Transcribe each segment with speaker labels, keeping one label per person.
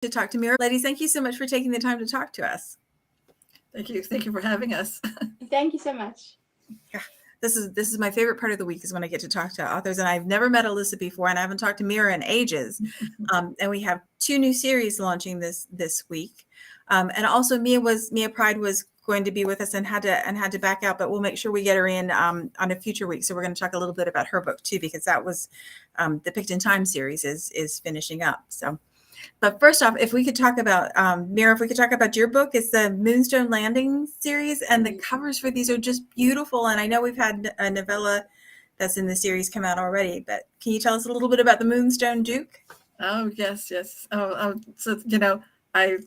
Speaker 1: to talk to Meara. Ladies, thank you so much for taking the time to talk to us.
Speaker 2: Thank you for having us.
Speaker 3: Thank you so much.
Speaker 1: Yeah, this is my favorite part of the week, is when I get to talk to authors, and I've never met Alissa before, and I haven't talked to Meara in ages. And we have 2 new series launching this week, and also Mia Pride was going to be with us and had to back out, but we'll make sure we get her in on a future week. So we're going to talk a little bit about her book too, because that was the Picked in Time series is finishing up. So, but first off, if we could talk about Meara, if we could talk about your book. It's the Moonstone Landing series, and the covers for these are just beautiful. And I know we've had a novella that's in the series come out already, but can you tell us a little bit about the Moonstone Duke?
Speaker 2: Oh, yes. So, I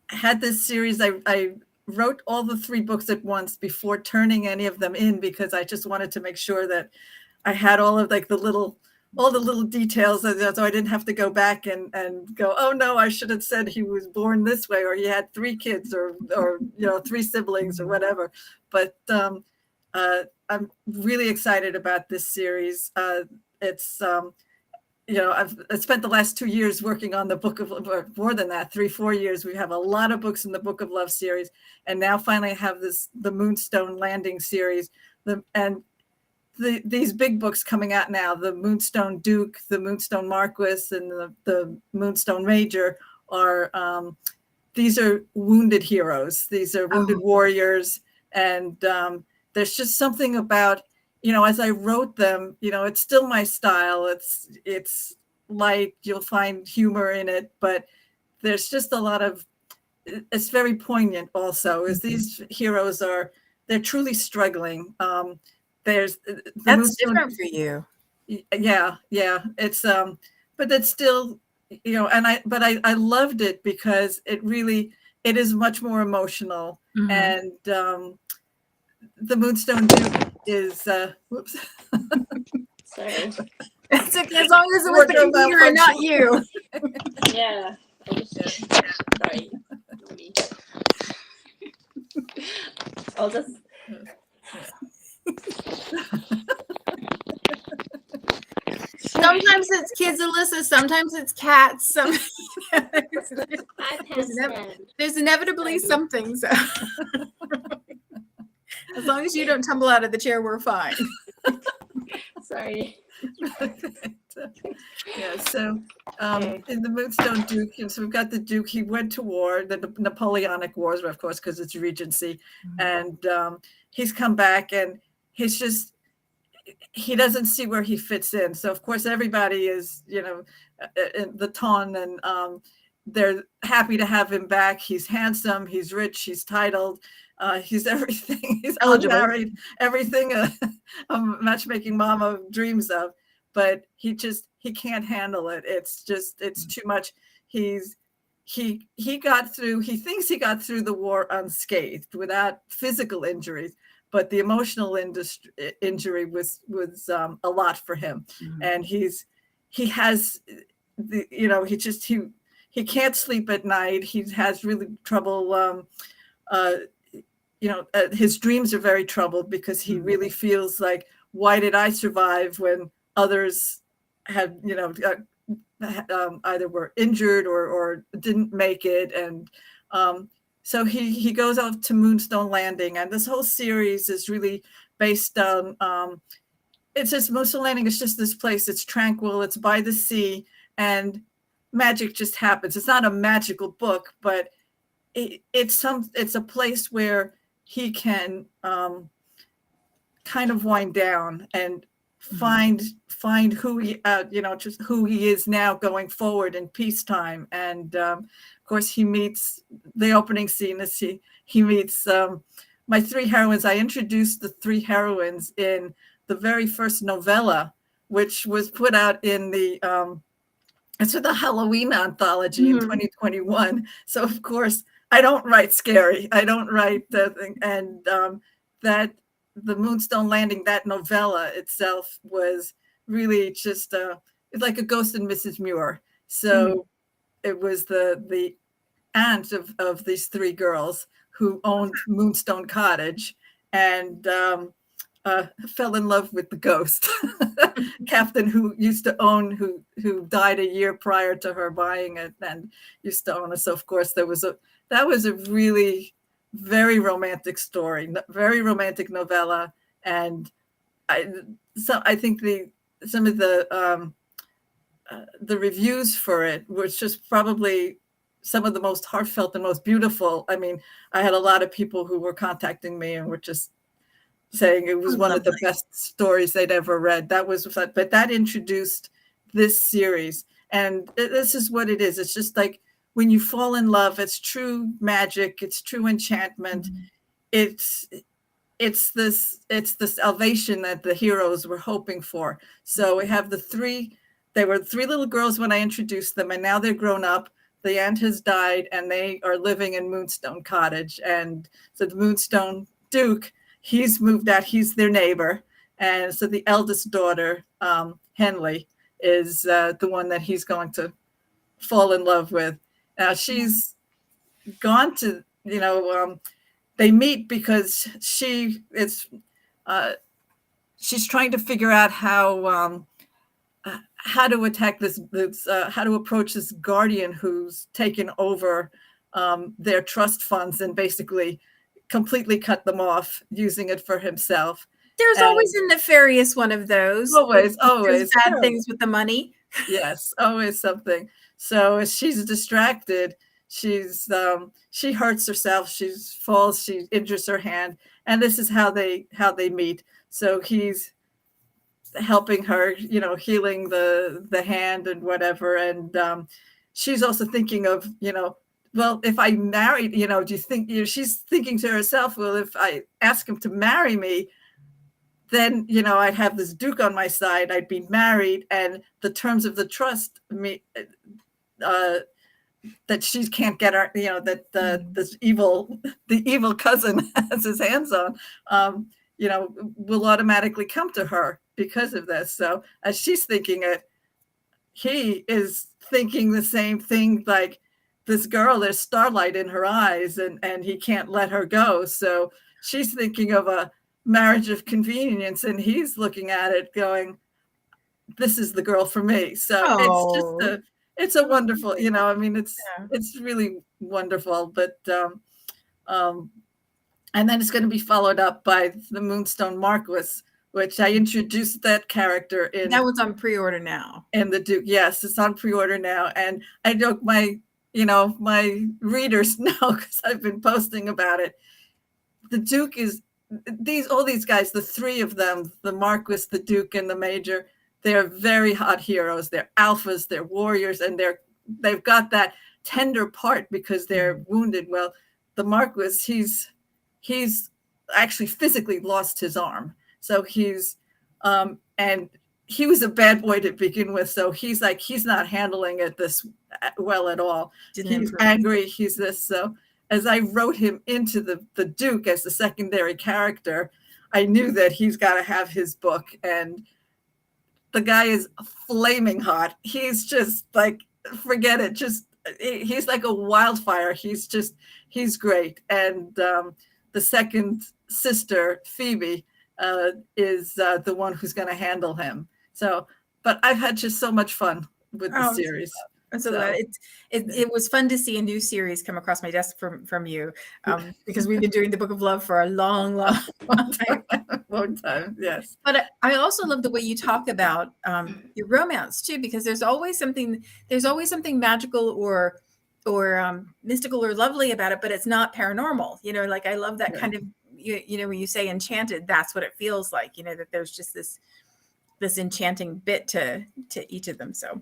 Speaker 2: had this series. I wrote all the 3 books at once before turning any of them in, because I just wanted to make sure that I had all of like all the little details, so I didn't have to go back and go, oh no, I should have said he was born this way, or he had 3 kids, or 3 siblings, or whatever. But I'm really excited about this series. It's I've spent the last 2 years working on the Book of, or more than that, 3-4 years. We have a lot of books in the Book of Love series, and now finally I have the Moonstone Landing series. These big books coming out now, the Moonstone Duke, the Moonstone Marquis, and the Moonstone Major these are wounded heroes. These are wounded warriors, and there's just something about, as I wrote them, it's still my style. It's light. You'll find humor in it, but there's just a lot of, it's very poignant also, as these heroes they're truly struggling.
Speaker 1: That's different for you.
Speaker 2: Yeah. It's but it's still, and I loved it because it is much more emotional. And the Moonstone Duke is whoops.
Speaker 3: Sorry.
Speaker 1: It's okay, as long as it was the computer and not you.
Speaker 3: Yeah. Sorry. I'll just.
Speaker 1: Sometimes it's kids, Alissa. Sometimes it's cats. There's inevitably something. So. As long as you don't tumble out of the chair, we're fine.
Speaker 3: Sorry.
Speaker 2: Yeah. So in the Moonstone Duke, so we've got the Duke. He went to war, the Napoleonic Wars, of course, because it's Regency, and he's come back, and he doesn't see where he fits in. So of course everybody is, the ton, and they're happy to have him back. He's handsome, he's rich, he's titled, he's everything. He's unmarried, everything a matchmaking mama dreams of, but he can't handle it. It's too much. He thinks he got through the war unscathed without physical injuries, but the emotional injury was a lot for him. And he can't sleep at night. He has really trouble. His dreams are very troubled, because he really feels like, why did I survive when others had, either were injured or didn't make it. And so he goes out to Moonstone Landing, and this whole series is really based on, it's just, Moonstone Landing is just this place. It's tranquil, it's by the sea, and magic just happens. It's not a magical book, but it's a place where he can kind of wind down and find who he just who he is now going forward in peacetime. And of course he meets, the opening scene is he meets my 3 heroines. I introduced the 3 heroines in the very first novella, which was put out in the Halloween anthology in 2021. So of course I don't write scary. I don't write the thing. And that the Moonstone Landing, that novella itself, was really just it's like a Ghost and Mrs. Muir. So it was the aunt of these 3 girls who owned Moonstone Cottage, and fell in love with the ghost captain who used to own, who died a year prior to her buying it, and used to own it. So of course that was a really very romantic story, very romantic novella. And I think some of the reviews for it was just probably some of the most heartfelt and most beautiful. I mean, I had a lot of people who were contacting me and were just saying it was one of the best stories they'd ever read. But that introduced this series. And this is what it is. It's just like when you fall in love, it's true magic, it's true enchantment. Mm-hmm. It's the salvation that the heroes were hoping for. So we have they were 3 little girls when I introduced them, and now they're grown up. The aunt has died, and they are living in Moonstone Cottage. And so the Moonstone Duke, he's moved out. He's their neighbor. And so the eldest daughter, Henley, is the one that he's going to fall in love with. Now she's gone to, they meet because she's trying to figure out how to attack how to approach this guardian who's taken over their trust funds and basically completely cut them off, using it for himself.
Speaker 1: There's always a nefarious one of those.
Speaker 2: Always
Speaker 1: bad things with the money.
Speaker 2: Yes, always something. So as she's distracted, she hurts herself. She falls. She injures her hand, and this is how they meet. So he's helping her, healing the hand and whatever. And she's also thinking of, well, if I married, do you think, she's thinking to herself, well, if I ask him to marry me, then, I'd have this Duke on my side, I'd be married, and the terms of the trust, that she can't get her, that the evil cousin has his hands on, will automatically come to her because of this. So as she's thinking it, he is thinking the same thing, like, this girl, there's starlight in her eyes, and he can't let her go. So she's thinking of a marriage of convenience, and he's looking at it going, this is the girl for me. So it's a wonderful, it's really wonderful. But and then it's going to be followed up by the Moonstone Marquis, which I introduced that character in.
Speaker 1: That was on pre-order now.
Speaker 2: And the Duke, yes, it's on pre-order now. And I know my readers know, because I've been posting about it. The Duke is all these guys, the 3 of them, the Marquis, the Duke, and the Major, they're very hot heroes. They're alphas, they're warriors, and they've got that tender part because they're wounded. Well, the Marquis, he's actually physically lost his arm. So he's and he was a bad boy to begin with. So he's not handling it this well at all. He's angry. He's this. So as I wrote him into the Duke as the secondary character, I knew that he's got to have his book. And the guy is flaming hot. He's just like, forget it. He's like a wildfire. He's great. And the second sister, Phoebe, is the one who's going to handle him. So, but I've had just so much fun with the series.
Speaker 1: So it was fun to see a new series come across my desk from you, because we've been doing the Book of Love for a long time.
Speaker 2: Long time, yes.
Speaker 1: But I also love the way you talk about your romance too, because there's always something magical or mystical or lovely about it, but it's not paranormal. Like I love that kind of, when you say enchanted, that's what it feels like. That there's just this enchanting bit to each of them. So.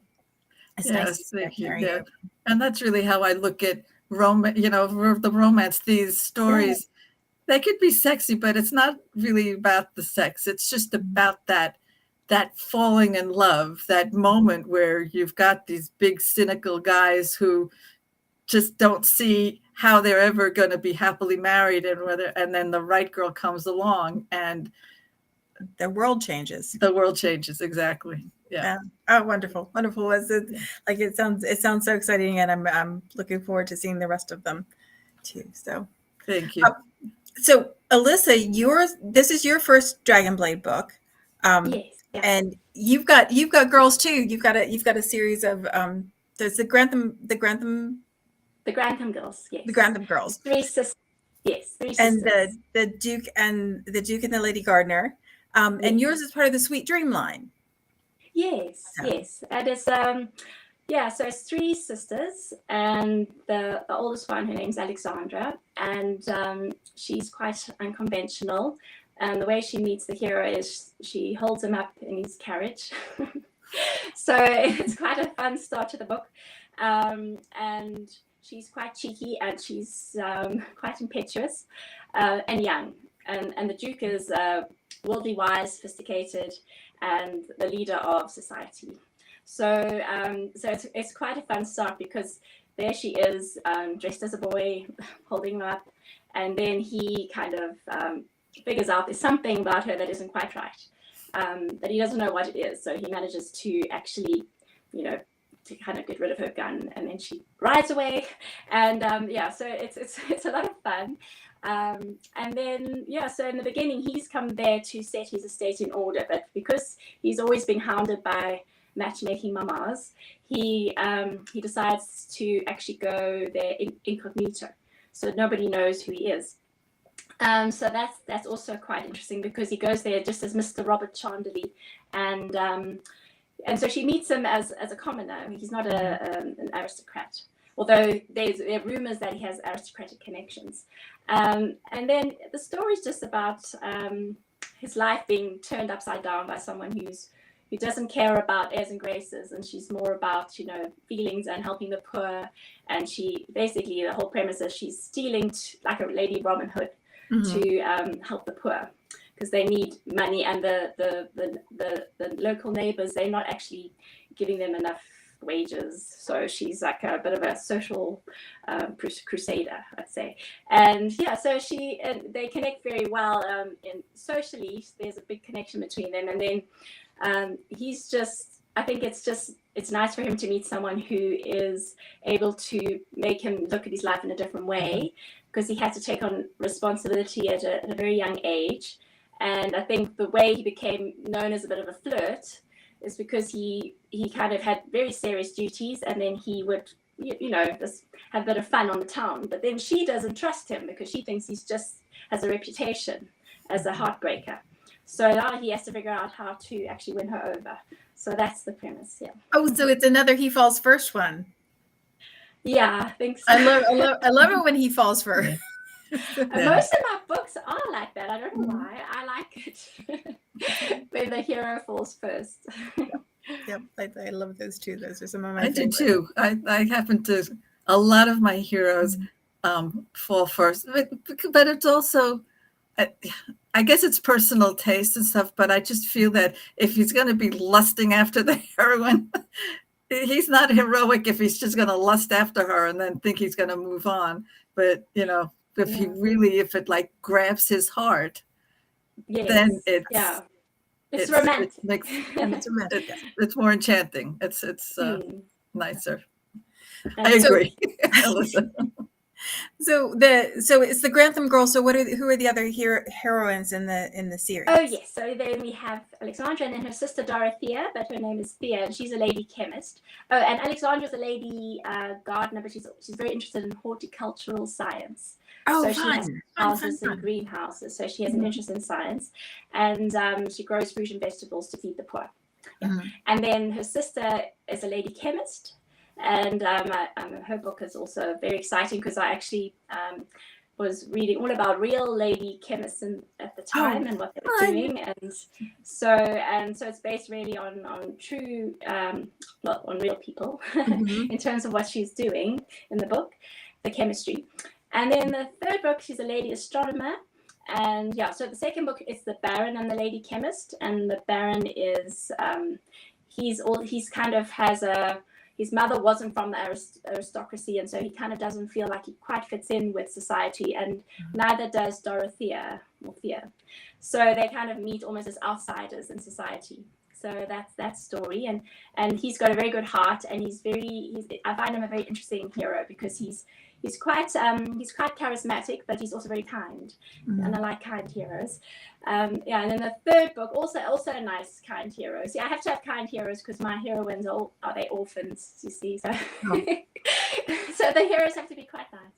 Speaker 1: It's nice to hear you.
Speaker 2: And that's really how I look at the romance. These stories, they could be sexy, but it's not really about the sex. It's just about that falling in love, that moment where you've got these big cynical guys who just don't see how they're ever going to be happily married, and then the right girl comes along and
Speaker 1: the world changes.
Speaker 2: The world changes, exactly. Yeah.
Speaker 1: Oh, wonderful. It sounds so exciting, and I'm looking forward to seeing the rest of them too. So
Speaker 2: thank you.
Speaker 1: So Alissa, this is your first Dragonblade book.
Speaker 3: Yes. Yeah.
Speaker 1: And you've got girls too. You've got a series of there's the Grantham
Speaker 3: Girls. Yes.
Speaker 1: the Grantham girls.
Speaker 3: Three sisters. Yes, three
Speaker 1: And
Speaker 3: sisters.
Speaker 1: the Duke and the Lady Gardener. And
Speaker 3: Yes.
Speaker 1: yours is part of the Sweet Dream line.
Speaker 3: Yes,
Speaker 1: Yeah.
Speaker 3: yes. And it's so it's three sisters, and the oldest one, her name's Alexandra, and she's quite unconventional. And the way she meets the hero is she holds him up in his carriage. So it's quite a fun start to the book. And she's quite cheeky, and she's quite impetuous and young. And the Duke is worldly wise, sophisticated, and the leader of society. So it's quite a fun start, because there she is, dressed as a boy, holding him up, and then he kind of figures out there's something about her that isn't quite right, that he doesn't know what it is. So he manages to actually, to kind of get rid of her gun, and then she rides away, and so it's a lot of fun. And then so in the beginning he's come there to set his estate in order, but because he's always been hounded by matchmaking mamas, he decides to actually go there incognito, so nobody knows who he is. So that's also quite interesting, because he goes there just as Mr. Robert Chandlerly, and so she meets him as a commoner. He's not an aristocrat, although there are rumors that he has aristocratic connections. And then the story is just about his life being turned upside down by someone who doesn't care about airs and graces, and she's more about feelings and helping the poor. And she basically, the whole premise is she's stealing like a Lady Robin Hood, mm-hmm. to help the poor, because they need money, and the local neighbors, they're not actually giving them enough wages. So she's like a bit of a social crusader, I'd say. And so they connect very well, and socially there's a big connection between them. And then I think it's nice for him to meet someone who is able to make him look at his life in a different way, because he had to take on responsibility at a very young age. And I think the way he became known as a bit of a flirt is because he kind of had very serious duties, and then he would just have a bit of fun on the town. But then she doesn't trust him, because she thinks he's just has a reputation as a heartbreaker. So now he has to figure out how to actually win her over. So that's the premise. Yeah.
Speaker 1: Oh, so it's another he falls first one.
Speaker 3: Yeah, I think so.
Speaker 1: I love it when he falls first.
Speaker 3: Most of my books are like that. I don't know why. I like it when the hero falls first.
Speaker 1: Yep, I love those too. Those are some of my
Speaker 2: favorites.
Speaker 1: I do
Speaker 2: too. I happen to, a lot of my heroes fall first, but it's also, I guess it's personal taste and stuff, but I just feel that if he's going to be lusting after the heroine, he's not heroic if he's just going to lust after her and then think he's going to move on. But, if it like grabs his heart,
Speaker 3: yes.
Speaker 2: then it's
Speaker 3: romantic.
Speaker 1: It's romantic.
Speaker 2: It's more enchanting. It's nicer. I agree.
Speaker 1: So it's the Grantham girls. So who are the other heroines in the series?
Speaker 3: Oh yes, so then we have Alexandra, and then her sister Dorothea, but her name is Thea, and she's a lady chemist. Oh, and Alexandra's a lady gardener, but she's very interested in horticultural science.
Speaker 1: Oh,
Speaker 3: so
Speaker 1: fun.
Speaker 3: She has houses and greenhouses, so she has an interest in science, and she grows fruit and vegetables to feed the poor.
Speaker 1: Mm-hmm.
Speaker 3: And then her sister is a lady chemist. And her book is also very exciting, because I actually was reading all about real lady chemists at the time and what they were doing, and so it's based really on true, on real people in terms of what she's doing in the book, the chemistry. And then the third book, she's a lady astronomer, and so the second book is the Baron and the Lady Chemist, and the Baron is he's kind of has a. His mother wasn't from the aristocracy, and so he kind of doesn't feel like he quite fits in with society, and neither does Dorothea or Thea. So they kind of meet almost as outsiders in society. So that's that story, and he's got a very good heart, and I find him a very interesting hero because he's quite charismatic, but he's also very kind, and I like kind heroes. And then the third book, also a nice kind hero. See, I have to have kind heroes because my heroines are they orphans, you see. So, so the heroes have to be quite nice.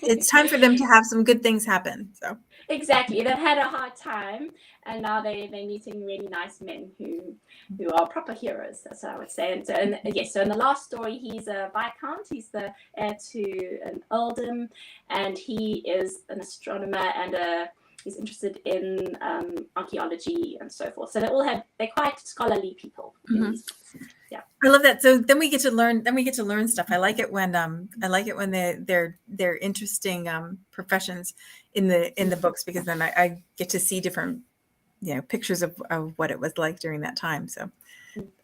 Speaker 1: It's time for them to have some good things happen. So
Speaker 3: exactly, they've had a hard time, and now they're meeting really nice men who are proper heroes. That's what I would say. And so, so in the last story, he's a viscount. He's the heir to an earldom, and he is an astronomer and he's interested in archaeology and so forth. So they're quite scholarly people. Yeah,
Speaker 1: I love that. So then we get to learn stuff. I like it when they're interesting professions in the books, because then I get to see different pictures of what it was like during that time. So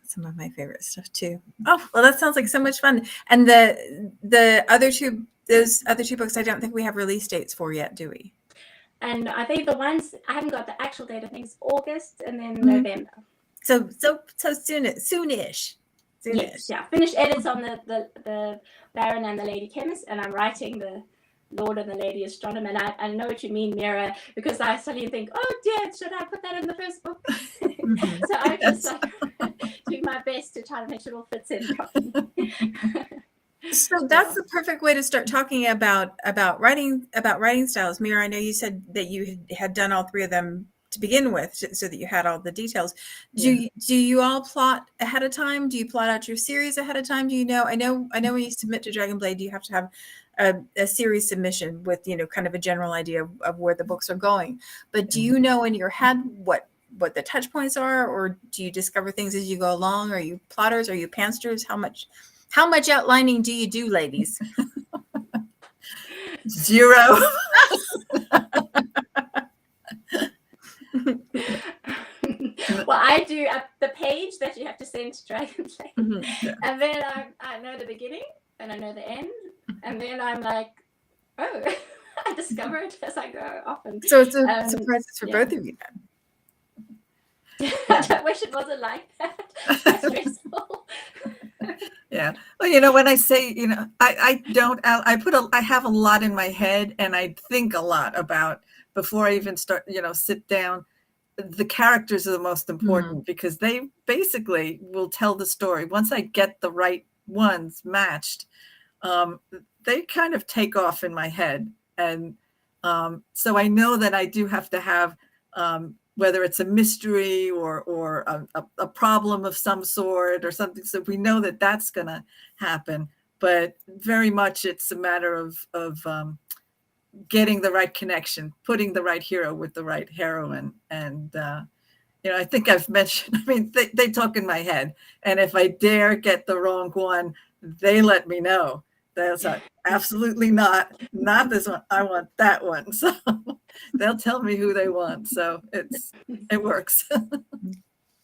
Speaker 1: some of my favorite stuff too. Oh, well, that sounds like so much fun. And those other two books, I don't think we have release dates for yet, do we?
Speaker 3: And I think the ones I haven't got the actual date. I think it's August and then November.
Speaker 1: So soonish.
Speaker 3: Yes, yeah. Finished edits on the Baron and the Lady Chemist, and I'm writing the Lord and the Lady Astronomer. And I know what you mean, Meara, because I suddenly think, oh dear, should I put that in the first book? So I just do my best to try to make sure it all fits in properly.
Speaker 1: So that's the perfect way to start talking about writing styles. Meara, I know you said that you had done all three of them to begin with, so that you had all the details. Do you all plot ahead of time? Do you plot out your series ahead of time? Do you know? I know when you submit to Dragonblade, you have to have a series submission with kind of a general idea of where the books are going. But do you know in your head what the touch points are, or do you discover things as you go along? Are you plotters? Are you pansters? How much outlining do you do, ladies?
Speaker 2: 0.
Speaker 3: Well, I do the page that you have to send to Dragonblade, and then I know the beginning and I know the end, and then I'm like, oh, I discover it as I go often.
Speaker 1: So it's a surprise for both of you then.
Speaker 3: I wish it wasn't like that. That's stressful.
Speaker 2: Yeah. Well, when I say, I have a lot in my head, and I think a lot about before I even start, sit down. The characters are the most important because they basically will tell the story. Once I get the right ones matched, they kind of take off in my head. And so I know that I do have to have, whether it's a mystery or a problem of some sort or something. So we know that that's going to happen. But very much it's a matter of getting the right connection, putting the right hero with the right heroine. And, I think I've mentioned, they talk in my head. And if I dare get the wrong one, they let me know. That's absolutely not this one. I want that one. So they'll tell me who they want. So it works.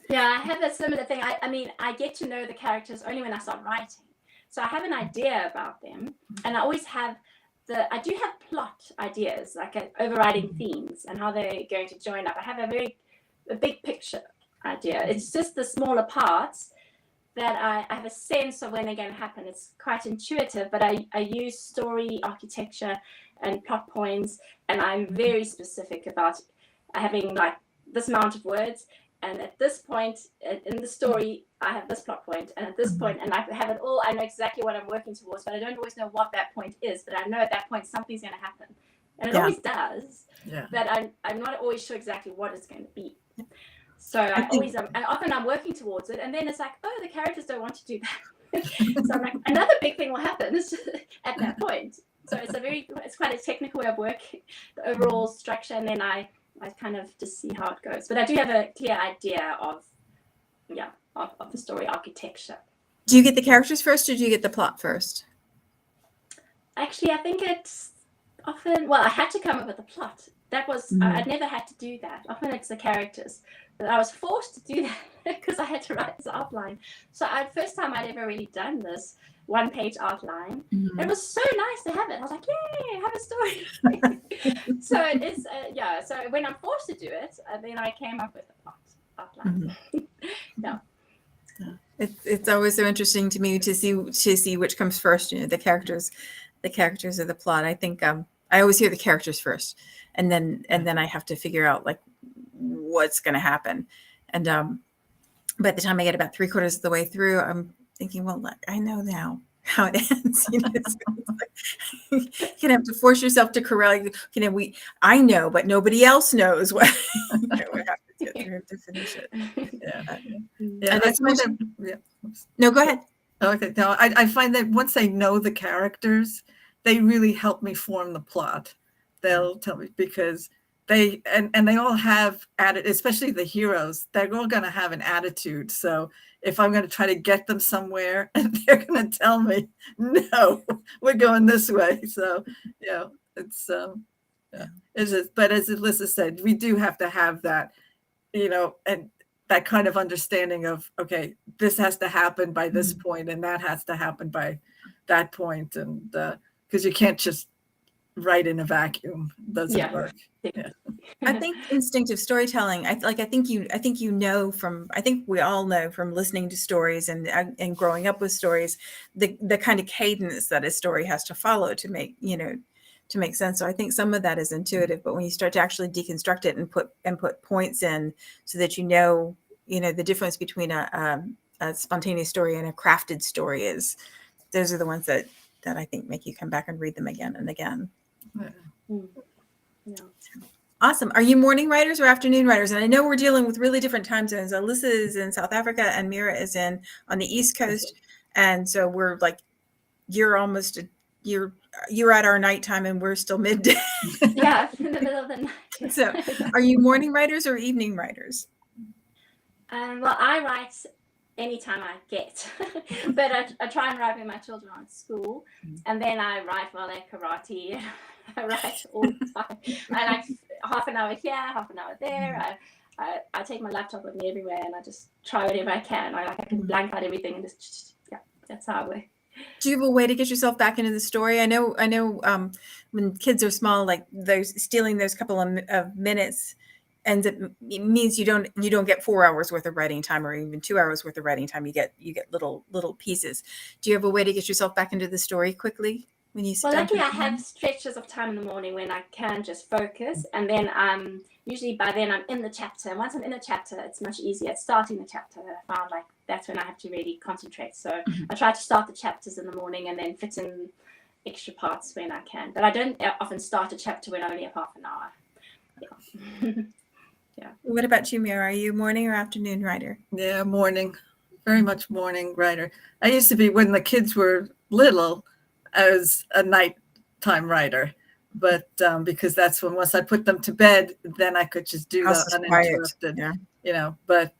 Speaker 3: Yeah, I have a similar thing. I get to know the characters only when I start writing. So I have an idea about them, and I always have I do have plot ideas, like overriding themes and how they're going to join up. I have a big picture idea. It's just the smaller parts that I have a sense of when they're going to happen. It's quite intuitive, but I use story architecture and plot points, and I'm very specific about having like this amount of words. And at this point in the story, I have this plot point, and at this point, and I have it all. I know exactly what I'm working towards, but I don't always know what that point is. But I know at that point something's going to happen, and it always does. Yeah. But I'm not always sure exactly what it's going to be. So often I'm working towards it, and then it's like, oh, the characters don't want to do that. So I'm like, another big thing will happen at that point. So it's quite a technical way of working, the overall structure, and then I kind of just see how it goes. But I do have a clear idea of the story architecture.
Speaker 1: Do you get the characters first, or do you get the plot first?
Speaker 3: Actually, I think it's often, I had to come up with a plot. That was, I'd never had to do that. Often it's the characters. But I was forced to do that because I had to write this outline. So first time I'd ever really done this one-page outline. It was so nice to have it. I was like, yay, I have a story. So it's, so when I'm forced to do it, then I came up with a plot. outline. Yeah.
Speaker 1: It's always so interesting to me to see which comes first. The characters or the plot. I think I always hear the characters first, and then I have to figure out like what's going to happen. And by the time I get about 3/4 of the way through, I'm thinking, well, I know now how it ends. You're gonna have to force yourself to correct. I know, but nobody else knows what. What happens to get through to finish it.
Speaker 2: Yeah.
Speaker 1: No, go ahead.
Speaker 2: Okay. No, I find that once I know the characters, they really help me form the plot. They'll tell me because they all have especially the heroes, they're all going to have an attitude. So if I'm going to try to get them somewhere and they're going to tell me, no, we're going this way. So, it's, but as Alissa said, we do have to have that, and that kind of understanding of, okay, this has to happen by this point and that has to happen by that point. And because you can't just write in a vacuum. Doesn't work. Yeah.
Speaker 1: I think instinctive storytelling. I think we all know from listening to stories and growing up with stories, the kind of cadence that a story has to follow to make sense. So I think some of that is intuitive, but when you start to actually deconstruct it and put points in, so that the difference between a spontaneous story and a crafted story those are the ones that I think make you come back and read them again and again.
Speaker 3: Yeah.
Speaker 1: Awesome. Are you morning writers or afternoon writers? And I know we're dealing with really different time zones. Alissa is in South Africa and Meara is on the East Coast. And so we're like, you're at our nighttime and we're still midday.
Speaker 3: Yeah, in the middle of the night.
Speaker 1: So are you morning writers or evening writers?
Speaker 3: Well, I write anytime I get, but I try and write when my children are at school, and then I write while they're karate. I write all the time. I like half an hour here, half an hour there. I take my laptop with me everywhere, and I just try whatever I can. I can blank out everything and just that's how I work.
Speaker 1: Do you have a way to get yourself back into the story? I know. When kids are small, like stealing those couple of minutes it means you don't get 4 hours worth of writing time or even 2 hours worth of writing time. You get little pieces. Do you have a way to get yourself back into the story quickly when you sit down?
Speaker 3: Luckily I have stretches of time in the morning when I can just focus, and then usually by then I'm in the chapter. And once I'm in a chapter, it's much easier. It's starting the chapter that I found like that's when I have to really concentrate. So I try to start the chapters in the morning and then fit in extra parts when I can. But I don't often start a chapter when I only have half an hour. Yeah. Yeah.
Speaker 1: What about you, Meara? Are you morning or afternoon writer?
Speaker 2: Yeah, morning. Very much morning writer. I used to be, when the kids were little, I was a nighttime writer. But because that's when, once I put them to bed, then I could just do the uninterrupted. Yeah. But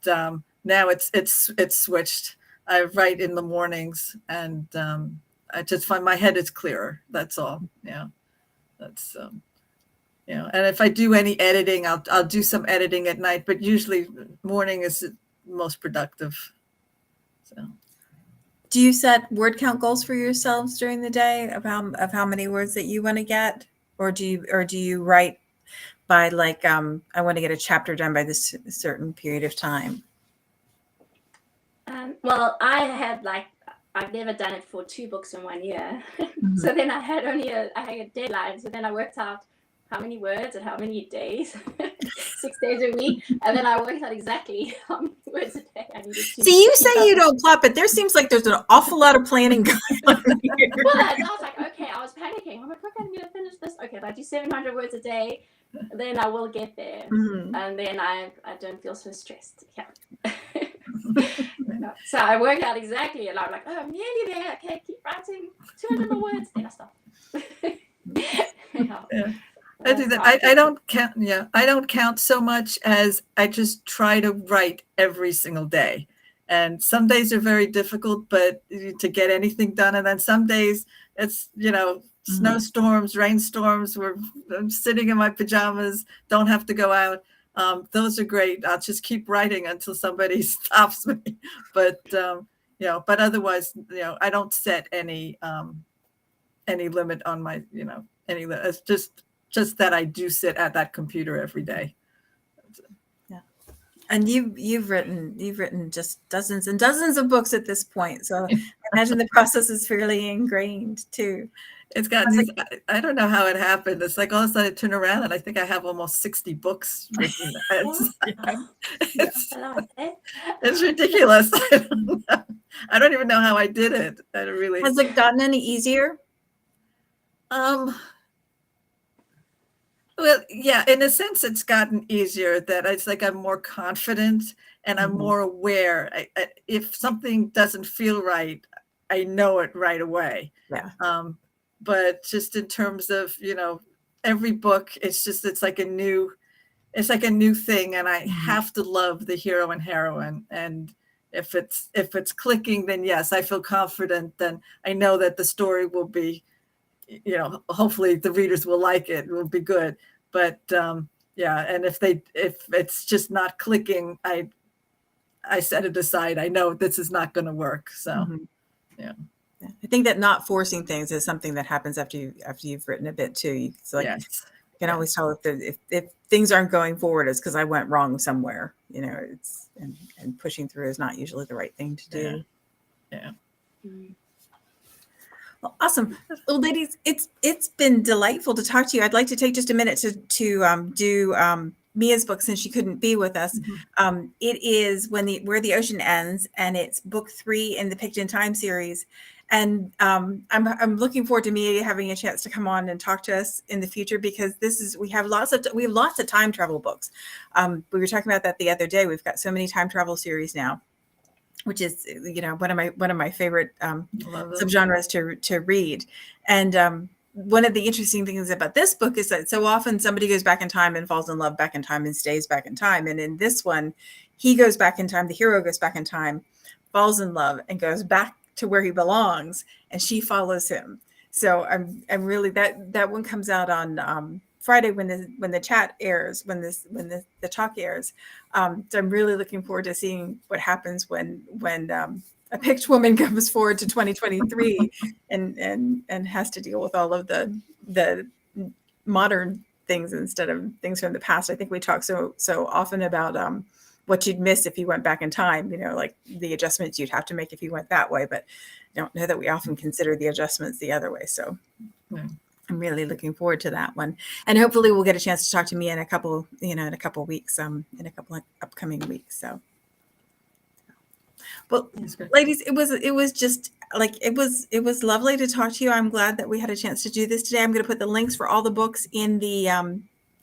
Speaker 2: now it's switched. I write in the mornings, and I just find my head is clearer. That's all. Yeah. That's and if I do any editing, I'll do some editing at night, but usually morning is most productive. So,
Speaker 1: do you set word count goals for yourselves during the day of how many words that you want to get, or do you write by like I want to get a chapter done by this certain period of time?
Speaker 3: Well, I've never done it for 2 books in 1 year, so then I had a deadline. So then I worked out how many words and how many days, 6 days a week. And then I worked out exactly how many words a day I needed to.
Speaker 1: See, you say you don't plot, but there seems like there's an awful lot of planning going on here.
Speaker 3: Well, I was like, okay, I was panicking. I'm like, okay, I'm going to finish this. Okay, if I do 700 words a day, then I will get there. And then I don't feel so stressed. Yeah. So I worked out exactly, and I'm like, oh, I'm nearly there. Okay, keep writing 200 more words. Then I stop.
Speaker 2: Yeah. I do that. I don't count. Yeah, I don't count so much as I just try to write every single day. And some days are very difficult, but to get anything done. And then some days it's snowstorms, rainstorms. I'm sitting in my pajamas, don't have to go out. Those are great. I'll just keep writing until somebody stops me. But but otherwise, I don't set any limit on my any. It's just that I do sit at that computer every day.
Speaker 1: Yeah. And you've written just dozens and dozens of books at this point. So I imagine the process is fairly ingrained too.
Speaker 2: It's got these, I don't know how it happened. It's like all of a sudden I turn around and I think I have almost 60 books written. It's ridiculous. I don't even know how I did it. I don't really.
Speaker 1: Has it gotten any easier?
Speaker 2: Well, yeah, in a sense, it's gotten easier that it's like I'm more confident and I'm more aware. If something doesn't feel right, I know it right away.
Speaker 1: Yeah.
Speaker 2: But just in terms of, every book, it's like a new thing. And I have to love the hero and heroine. And if it's clicking, then yes, I feel confident. Then I know that the story will be, hopefully the readers will like it. It will be good. But yeah, and if it's just not clicking, I set it aside. I know this is not going to work. So yeah.
Speaker 1: I think that not forcing things is something that happens after you've written a bit too. It's like you can always tell if things aren't going forward, it's because I went wrong somewhere. It's and pushing through is not usually the right thing to do.
Speaker 2: Yeah.
Speaker 1: Well, awesome. Well, ladies, it's been delightful to talk to you. I'd like to take just a minute to do Mia's book since she couldn't be with us. It is Where the Ocean Ends, and it's book 3 in the Picked in Time series. And I'm looking forward to Mia having a chance to come on and talk to us in the future, because we have lots of time travel books. We were talking about that the other day. We've got so many time travel series now, which is one of my favorite subgenres to read. And one of the interesting things about this book is that so often somebody goes back in time and falls in love back in time and stays back in time. And in this one, he goes back in time, the hero goes back in time, falls in love, and goes back to where he belongs, and she follows him. So I'm really that one comes out on Friday when the chat airs, when the talk airs. So I'm really looking forward to seeing what happens when a picked woman comes forward to 2023 and has to deal with all of the modern things instead of things from the past. I think we talk so often about what you'd miss if you went back in time, like the adjustments you'd have to make if you went that way, but I don't know that we often consider the adjustments the other way. So I'm really looking forward to that one. And hopefully we'll get a chance to talk to me in a couple weeks, in a couple of upcoming weeks. So, well, ladies, it was just like, it was lovely to talk to you. I'm glad that we had a chance to do this today. I'm going to put the links for all the books in the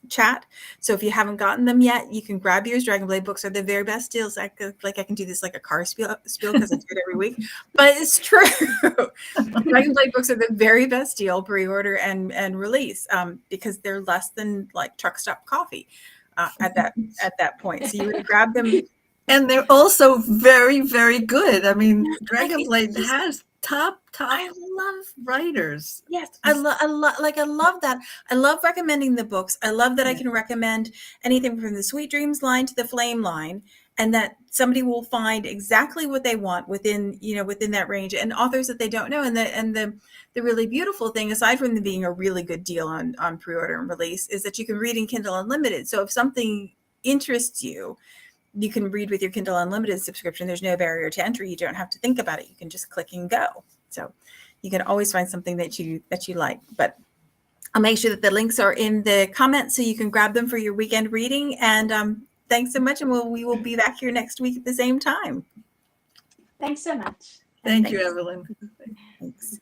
Speaker 1: chat. So if you haven't gotten them yet, you can grab yours. Dragonblade books are the very best deals. I can do this like a car spiel because I do it every week, but it's true. Dragonblade books are the very best deal, pre-order and release, because they're less than like truck stop coffee at that point. So you would grab them.
Speaker 2: And they're also very, very good. I mean, Dragonblade has top I love writers.
Speaker 1: Yes, I love that. I love recommending the books. I love that I can recommend anything from the Sweet Dreams line to the Flame line, and that somebody will find exactly what they want within that range, and authors that they don't know. And the really beautiful thing, aside from them being a really good deal on pre-order and release, is that you can read in Kindle Unlimited. So if something interests you, you can read with your Kindle Unlimited subscription. There's no barrier to entry. You don't have to think about it. You can just click and go. So you can always find something that you like. But I'll make sure that the links are in the comments so you can grab them for your weekend reading. And thanks so much. And we will be back here next week at the same time.
Speaker 3: Thanks so much.
Speaker 2: Thank you, Evelyn.
Speaker 1: Thanks.